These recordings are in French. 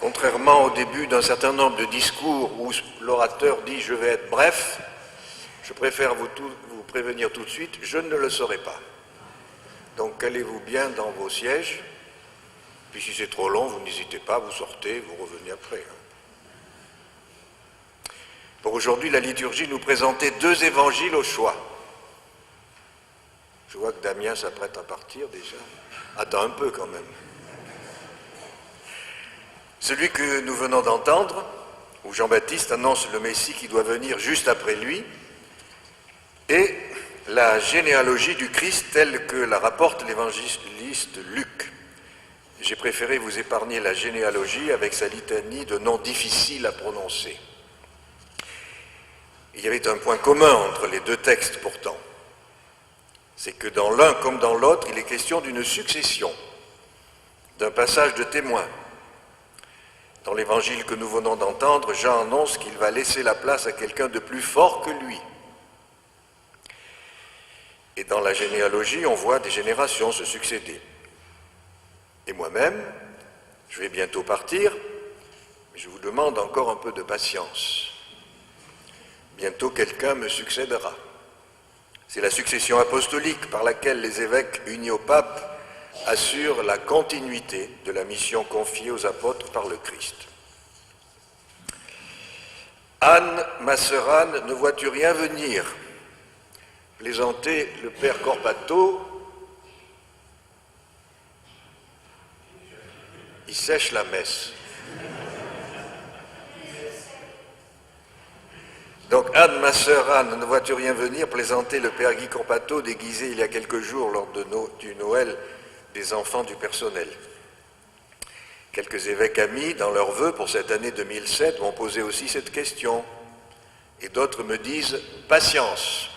Contrairement au début d'un certain nombre de discours où l'orateur dit « je vais être bref », je préfère vous prévenir tout de suite, je ne le serai pas. Donc calez-vous bien dans vos sièges, puis si c'est trop long, vous n'hésitez pas, vous sortez, vous revenez après. Pour aujourd'hui, la liturgie nous présentait 2 évangiles au choix. Je vois que Damien s'apprête à partir déjà. Attends un peu quand même. Celui que nous venons d'entendre, où Jean-Baptiste annonce le Messie qui doit venir juste après lui, et la généalogie du Christ telle que la rapporte l'évangéliste Luc. J'ai préféré vous épargner la généalogie avec sa litanie de noms difficiles à prononcer. Il y avait un point commun entre les 2 textes pourtant. C'est que dans l'un comme dans l'autre, il est question d'une succession, d'un passage de témoins. Dans l'évangile que nous venons d'entendre, Jean annonce qu'il va laisser la place à quelqu'un de plus fort que lui. Et dans la généalogie, on voit des générations se succéder. Et moi-même, je vais bientôt partir, mais je vous demande encore un peu de patience. Bientôt quelqu'un me succédera. C'est la succession apostolique par laquelle les évêques unis au pape assurent la continuité de la mission confiée aux apôtres par le Christ. Anne, ma sœur Anne, ne vois-tu rien venir? Plaisantait le père Corpato. Il sèche la messe. Donc Anne, ma sœur Anne, ne vois-tu rien venir? Plaisantait le père Guy Corpato, déguisé il y a quelques jours lors du Noël des enfants du personnel. Quelques évêques amis, dans leurs vœux pour cette année 2007, m'ont posé aussi cette question. Et d'autres me disent « patience ».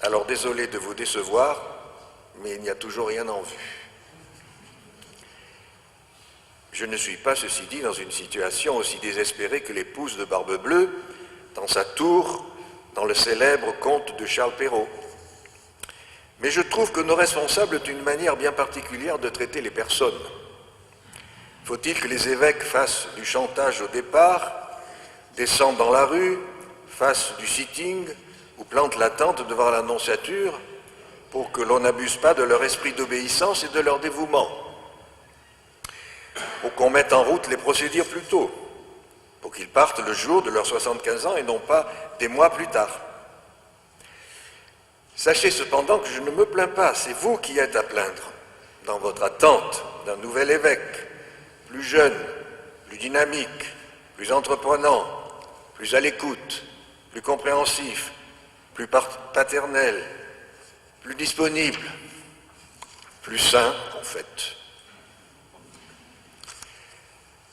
Alors désolé de vous décevoir, mais il n'y a toujours rien en vue. Je ne suis pas, ceci dit, dans une situation aussi désespérée que l'épouse de Barbe-Bleue, dans sa tour, dans le célèbre conte de Charles Perrault. Mais je trouve que nos responsables ont une manière bien particulière de traiter les personnes. Faut-il que les évêques fassent du chantage au départ, descendent dans la rue, fassent du sitting ou plantent la tente devant l'annonciature pour que l'on n'abuse pas de leur esprit d'obéissance et de leur dévouement, pour qu'on mette en route les procédures plus tôt, pour qu'ils partent le jour de leurs 75 ans et non pas des mois plus tard. Sachez cependant que je ne me plains pas, c'est vous qui êtes à plaindre, dans votre attente d'un nouvel évêque, plus jeune, plus dynamique, plus entreprenant, plus à l'écoute, plus compréhensif, plus paternel, plus disponible, plus sain en fait.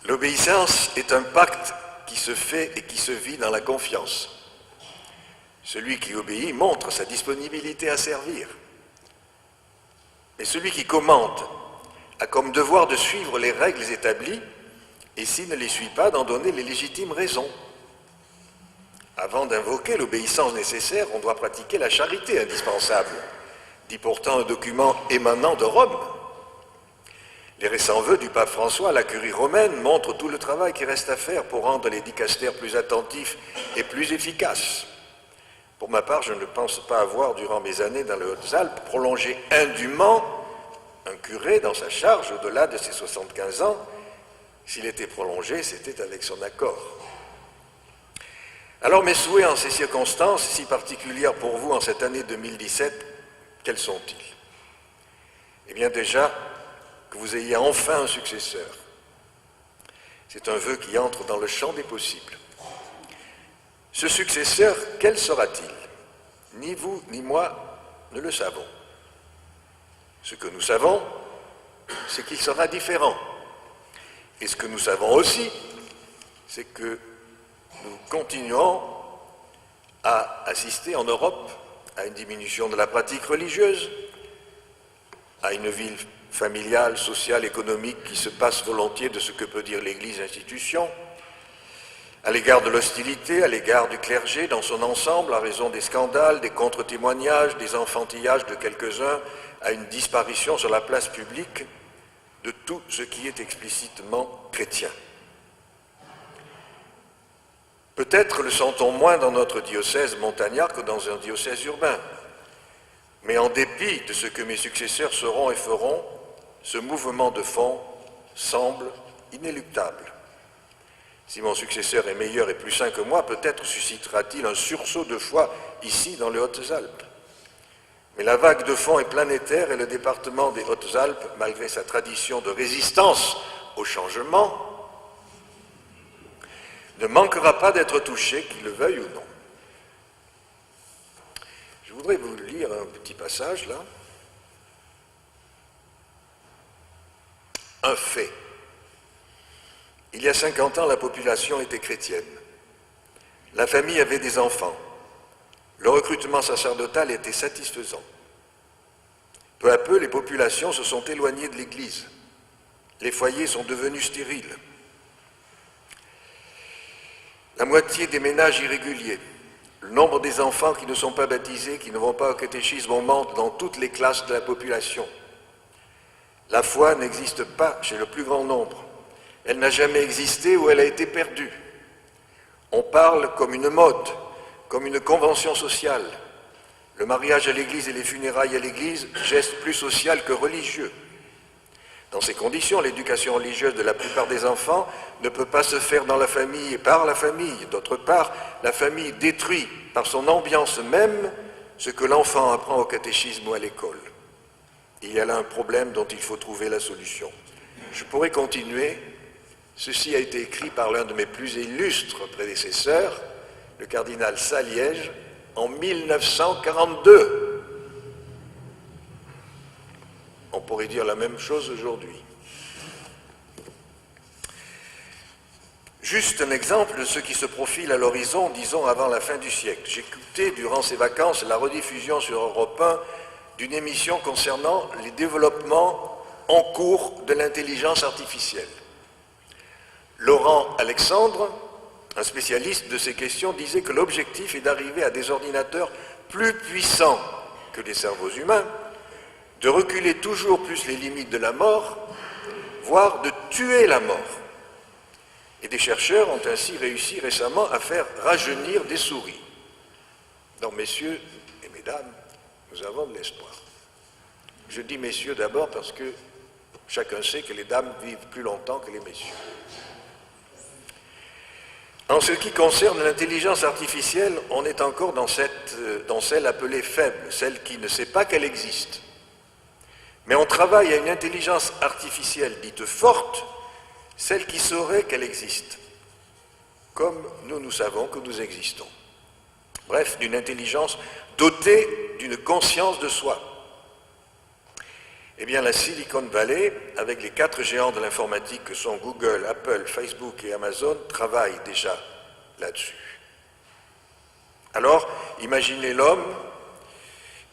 L'obéissance est un pacte qui se fait et qui se vit dans la confiance. Celui qui obéit montre sa disponibilité à servir. Mais celui qui commande a comme devoir de suivre les règles établies et s'il ne les suit pas, d'en donner les légitimes raisons. Avant d'invoquer l'obéissance nécessaire, on doit pratiquer la charité indispensable, dit pourtant un document émanant de Rome. Les récents vœux du pape François à la curie romaine montrent tout le travail qui reste à faire pour rendre les dicastères plus attentifs et plus efficaces. Pour ma part, je ne pense pas avoir, durant mes années dans les Hautes-Alpes, prolongé indûment un curé dans sa charge au-delà de ses 75 ans. S'il était prolongé, c'était avec son accord. Alors mes souhaits en ces circonstances, si particulières pour vous en cette année 2017, quels sont-ils? Eh bien déjà, que vous ayez enfin un successeur. C'est un vœu qui entre dans le champ des possibles. Ce successeur, quel sera-t-il? Ni vous ni moi ne le savons. Ce que nous savons, c'est qu'il sera différent. Et ce que nous savons aussi, c'est que nous continuons à assister en Europe à une diminution de la pratique religieuse, à une vie familiale, sociale, économique qui se passe volontiers de ce que peut dire l'Église institution, à l'égard de l'hostilité, à l'égard du clergé dans son ensemble, à raison des scandales, des contre-témoignages, des enfantillages de quelques-uns, à une disparition sur la place publique de tout ce qui est explicitement chrétien. Peut-être le sent-on moins dans notre diocèse montagnard que dans un diocèse urbain, mais en dépit de ce que mes successeurs seront et feront, ce mouvement de fond semble inéluctable. Si mon successeur est meilleur et plus sain que moi, peut-être suscitera-t-il un sursaut de foi ici dans les Hautes-Alpes. Mais la vague de fond est planétaire et le département des Hautes-Alpes, malgré sa tradition de résistance au changement, ne manquera pas d'être touché, qu'il le veuille ou non. Je voudrais vous lire un petit passage là. Un fait. Il y a 50 ans, la population était chrétienne. La famille avait des enfants. Le recrutement sacerdotal était satisfaisant. Peu à peu, les populations se sont éloignées de l'Église. Les foyers sont devenus stériles. La moitié des ménages irréguliers. Le nombre des enfants qui ne sont pas baptisés, qui ne vont pas au catéchisme, augmente dans toutes les classes de la population. La foi n'existe pas chez le plus grand nombre. Elle n'a jamais existé ou elle a été perdue. On parle comme une mode, comme une convention sociale. Le mariage à l'église et les funérailles à l'église, geste plus social que religieux. Dans ces conditions, l'éducation religieuse de la plupart des enfants ne peut pas se faire dans la famille et par la famille. D'autre part, la famille détruit par son ambiance même ce que l'enfant apprend au catéchisme ou à l'école. Il y a là un problème dont il faut trouver la solution. Je pourrais continuer. Ceci a été écrit par l'un de mes plus illustres prédécesseurs, le cardinal Saliège, en 1942. On pourrait dire la même chose aujourd'hui. Juste un exemple de ce qui se profile à l'horizon, disons avant la fin du siècle. J'ai écouté durant ces vacances la rediffusion sur Europe 1 d'une émission concernant les développements en cours de l'intelligence artificielle. Laurent Alexandre, un spécialiste de ces questions, disait que l'objectif est d'arriver à des ordinateurs plus puissants que les cerveaux humains, de reculer toujours plus les limites de la mort, voire de tuer la mort. Et des chercheurs ont ainsi réussi récemment à faire rajeunir des souris. Donc, messieurs et mesdames, nous avons de l'espoir. Je dis messieurs d'abord parce que chacun sait que les dames vivent plus longtemps que les messieurs. En ce qui concerne l'intelligence artificielle, on est encore dans celle appelée faible, celle qui ne sait pas qu'elle existe. Mais on travaille à une intelligence artificielle dite forte, celle qui saurait qu'elle existe, comme nous savons que nous existons. Bref, d'une intelligence dotée d'une conscience de soi. Eh bien, la Silicon Valley, avec les 4 géants de l'informatique que sont Google, Apple, Facebook et Amazon, travaille déjà là-dessus. Alors, imaginez l'homme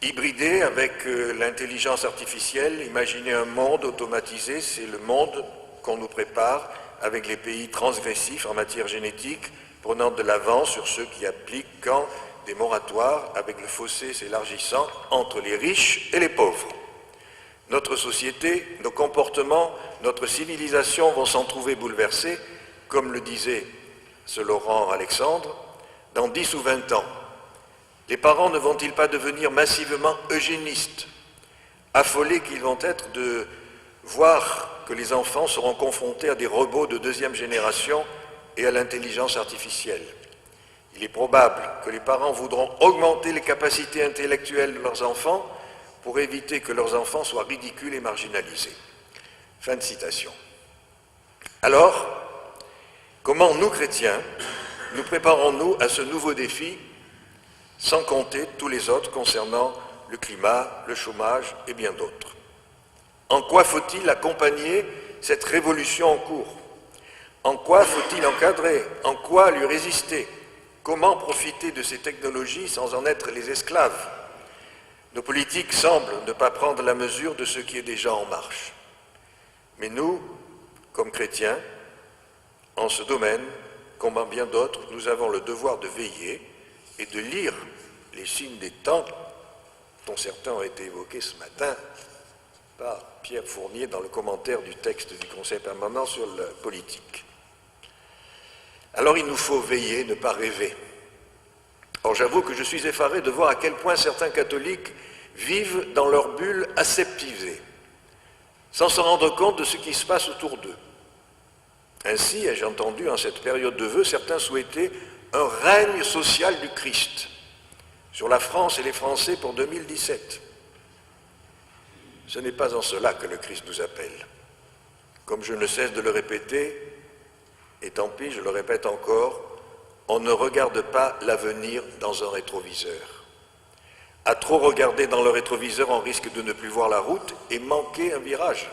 hybridé avec l'intelligence artificielle, imaginez un monde automatisé, c'est le monde qu'on nous prépare avec les pays transgressifs en matière génétique, prenant de l'avance sur ceux qui appliquent des moratoires avec le fossé s'élargissant entre les riches et les pauvres. Notre société, nos comportements, notre civilisation vont s'en trouver bouleversés, comme le disait ce Laurent Alexandre, dans 10 ou 20 ans. Les parents ne vont-ils pas devenir massivement eugénistes, affolés qu'ils vont être de voir que les enfants seront confrontés à des robots de 2e génération et à l'intelligence artificielle? Il est probable que les parents voudront augmenter les capacités intellectuelles de leurs enfants pour éviter que leurs enfants soient ridicules et marginalisés. Fin de citation. Alors, comment nous, chrétiens, nous préparons-nous à ce nouveau défi, sans compter tous les autres concernant le climat, le chômage et bien d'autres? En quoi faut-il accompagner cette révolution en cours? En quoi faut-il encadrer? En quoi lui résister? Comment profiter de ces technologies sans en être les esclaves? Nos politiques semblent ne pas prendre la mesure de ce qui est déjà en marche. Mais nous, comme chrétiens, en ce domaine, comme en bien d'autres, nous avons le devoir de veiller et de lire les signes des temps, dont certains ont été évoqués ce matin par Pierre Fournier dans le commentaire du texte du Conseil permanent sur la politique. Alors il nous faut veiller, ne pas rêver. Or j'avoue que je suis effaré de voir à quel point certains catholiques vivent dans leur bulle aseptisée, sans se rendre compte de ce qui se passe autour d'eux. Ainsi, ai-je entendu en cette période de vœux certains souhaiter un règne social du Christ sur la France et les Français pour 2017. Ce n'est pas en cela que le Christ nous appelle. Comme je ne cesse de le répéter, et tant pis, je le répète encore, on ne regarde pas l'avenir dans un rétroviseur. À trop regarder dans le rétroviseur, on risque de ne plus voir la route et manquer un virage.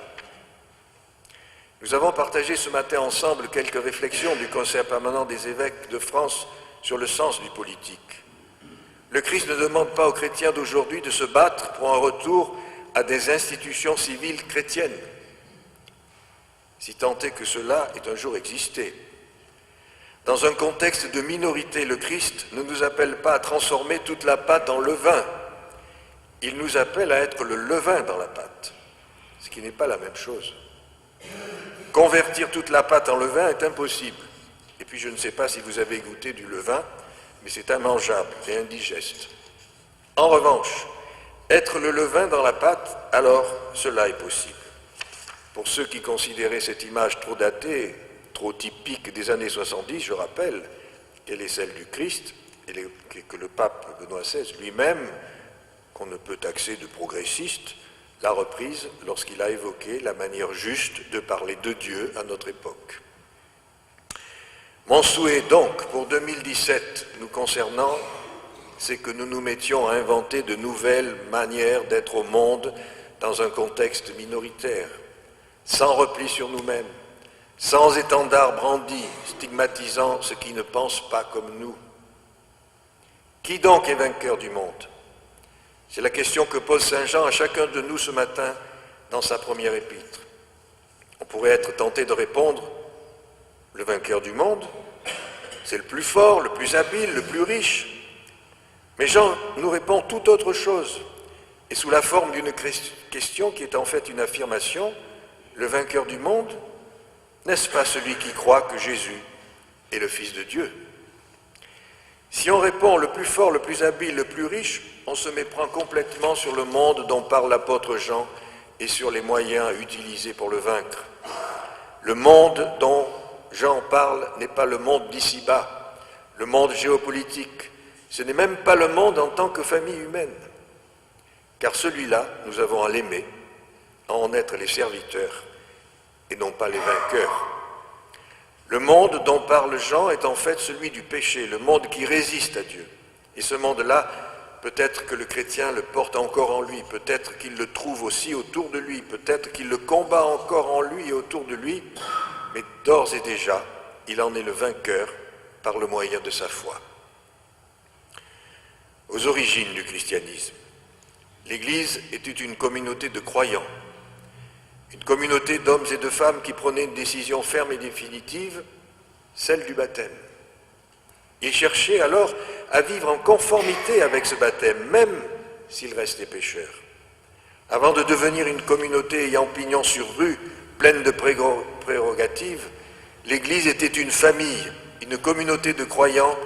Nous avons partagé ce matin ensemble quelques réflexions du Conseil permanent des évêques de France sur le sens du politique. Le Christ ne demande pas aux chrétiens d'aujourd'hui de se battre pour un retour à des institutions civiles chrétiennes, si tant est que cela ait un jour existé. Dans un contexte de minorité, le Christ ne nous appelle pas à transformer toute la pâte en levain. Il nous appelle à être le levain dans la pâte, ce qui n'est pas la même chose. Convertir toute la pâte en levain est impossible. Et puis je ne sais pas si vous avez goûté du levain, mais c'est immangeable et indigeste. En revanche, être le levain dans la pâte, alors cela est possible. Pour ceux qui considéraient cette image trop datée, trop typique des années 70, je rappelle qu'elle est celle du Christ et que le pape Benoît XVI lui-même, qu'on ne peut taxer de progressiste, l'a reprise lorsqu'il a évoqué la manière juste de parler de Dieu à notre époque. Mon souhait donc pour 2017 nous concernant, c'est que nous nous mettions à inventer de nouvelles manières d'être au monde dans un contexte minoritaire, sans repli sur nous-mêmes, sans étendard brandi, stigmatisant ceux qui ne pensent pas comme nous. Qui donc est vainqueur du monde ? C'est la question que pose Saint Jean à chacun de nous ce matin dans sa première épître. On pourrait être tenté de répondre, le vainqueur du monde, c'est le plus fort, le plus habile, le plus riche. Mais Jean nous répond tout autre chose, et sous la forme d'une question qui est en fait une affirmation, le vainqueur du monde, n'est-ce pas celui qui croit que Jésus est le Fils de Dieu ? Si on répond le plus fort, le plus habile, le plus riche, on se méprend complètement sur le monde dont parle l'apôtre Jean et sur les moyens utilisés pour le vaincre. Le monde dont Jean parle n'est pas le monde d'ici-bas, le monde géopolitique. Ce n'est même pas le monde en tant que famille humaine. Car celui-là, nous avons à l'aimer, à en être les serviteurs et non pas les vainqueurs. Le monde dont parle Jean est en fait celui du péché, le monde qui résiste à Dieu. Et ce monde-là, peut-être que le chrétien le porte encore en lui, peut-être qu'il le trouve aussi autour de lui, peut-être qu'il le combat encore en lui et autour de lui, mais d'ores et déjà, il en est le vainqueur par le moyen de sa foi. Aux origines du christianisme, l'Église était une communauté de croyants, une communauté d'hommes et de femmes qui prenaient une décision ferme et définitive, celle du baptême. Ils cherchaient alors à vivre en conformité avec ce baptême, même s'ils restaient pécheurs. Avant de devenir une communauté ayant pignon sur rue, pleine de prérogatives, l'Église était une famille, une communauté de croyants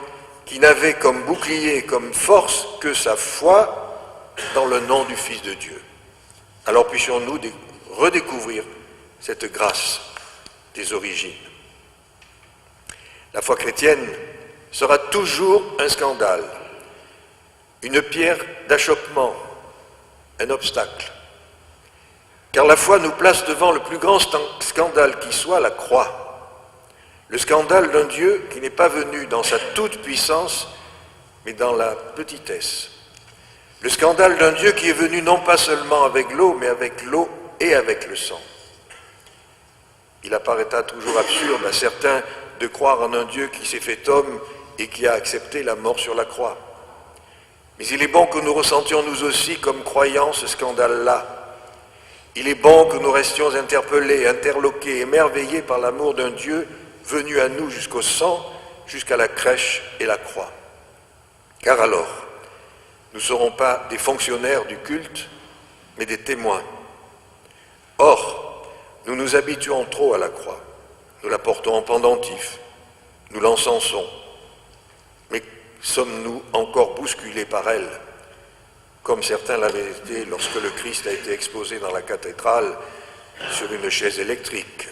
qui n'avait comme bouclier, comme force que sa foi dans le nom du Fils de Dieu. Alors puissions-nous redécouvrir cette grâce des origines. La foi chrétienne sera toujours un scandale, une pierre d'achoppement, un obstacle. Car la foi nous place devant le plus grand scandale qui soit, la croix. Le scandale d'un Dieu qui n'est pas venu dans sa toute-puissance, mais dans la petitesse. Le scandale d'un Dieu qui est venu non pas seulement avec l'eau, mais avec l'eau et avec le sang. Il apparaîtra toujours absurde à certains de croire en un Dieu qui s'est fait homme et qui a accepté la mort sur la croix. Mais il est bon que nous ressentions nous aussi comme croyants ce scandale-là. Il est bon que nous restions interpellés, interloqués, émerveillés par l'amour d'un Dieu venu à nous jusqu'au sang, jusqu'à la crèche et la croix. Car alors, nous ne serons pas des fonctionnaires du culte, mais des témoins. Or, nous nous habituons trop à la croix. Nous la portons en pendentif, nous l'encensons. Mais sommes-nous encore bousculés par elle, comme certains l'avaient été lorsque le Christ a été exposé dans la cathédrale sur une chaise électrique?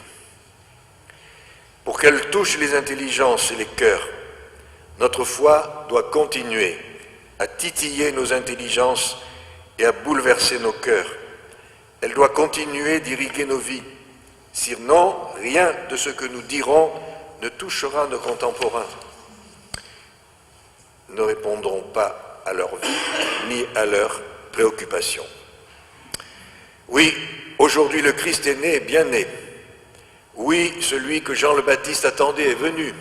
Pour qu'elle touche les intelligences et les cœurs, notre foi doit continuer à titiller nos intelligences et à bouleverser nos cœurs. Elle doit continuer d'irriguer nos vies. Sinon, rien de ce que nous dirons ne touchera nos contemporains. Nous ne répondrons pas à leur vie ni à leurs préoccupations. Oui, aujourd'hui le Christ est né, bien né. Oui, celui que Jean le Baptiste attendait est venu.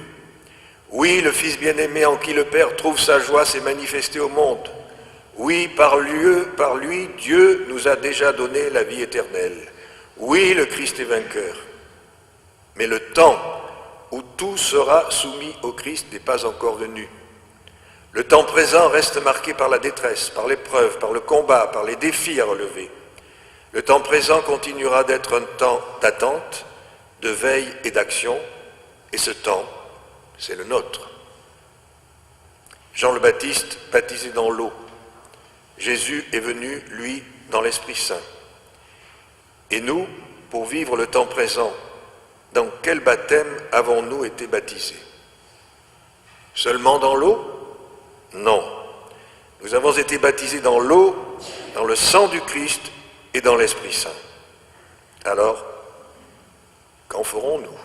Oui, le Fils bien-aimé en qui le Père trouve sa joie s'est manifesté au monde. Oui, par lui, Dieu nous a déjà donné la vie éternelle. Oui, le Christ est vainqueur. Mais le temps où tout sera soumis au Christ n'est pas encore venu. Le temps présent reste marqué par la détresse, par l'épreuve, par le combat, par les défis à relever. Le temps présent continuera d'être un temps d'attente, de veille et d'action, et ce temps, c'est le nôtre. Jean le Baptiste, baptisé dans l'eau. Jésus est venu, lui, dans l'Esprit Saint. Et nous, pour vivre le temps présent, dans quel baptême avons-nous été baptisés? Seulement dans l'eau? Non. Nous avons été baptisés dans l'eau, dans le sang du Christ et dans l'Esprit Saint. Alors, qu'en ferons-nous?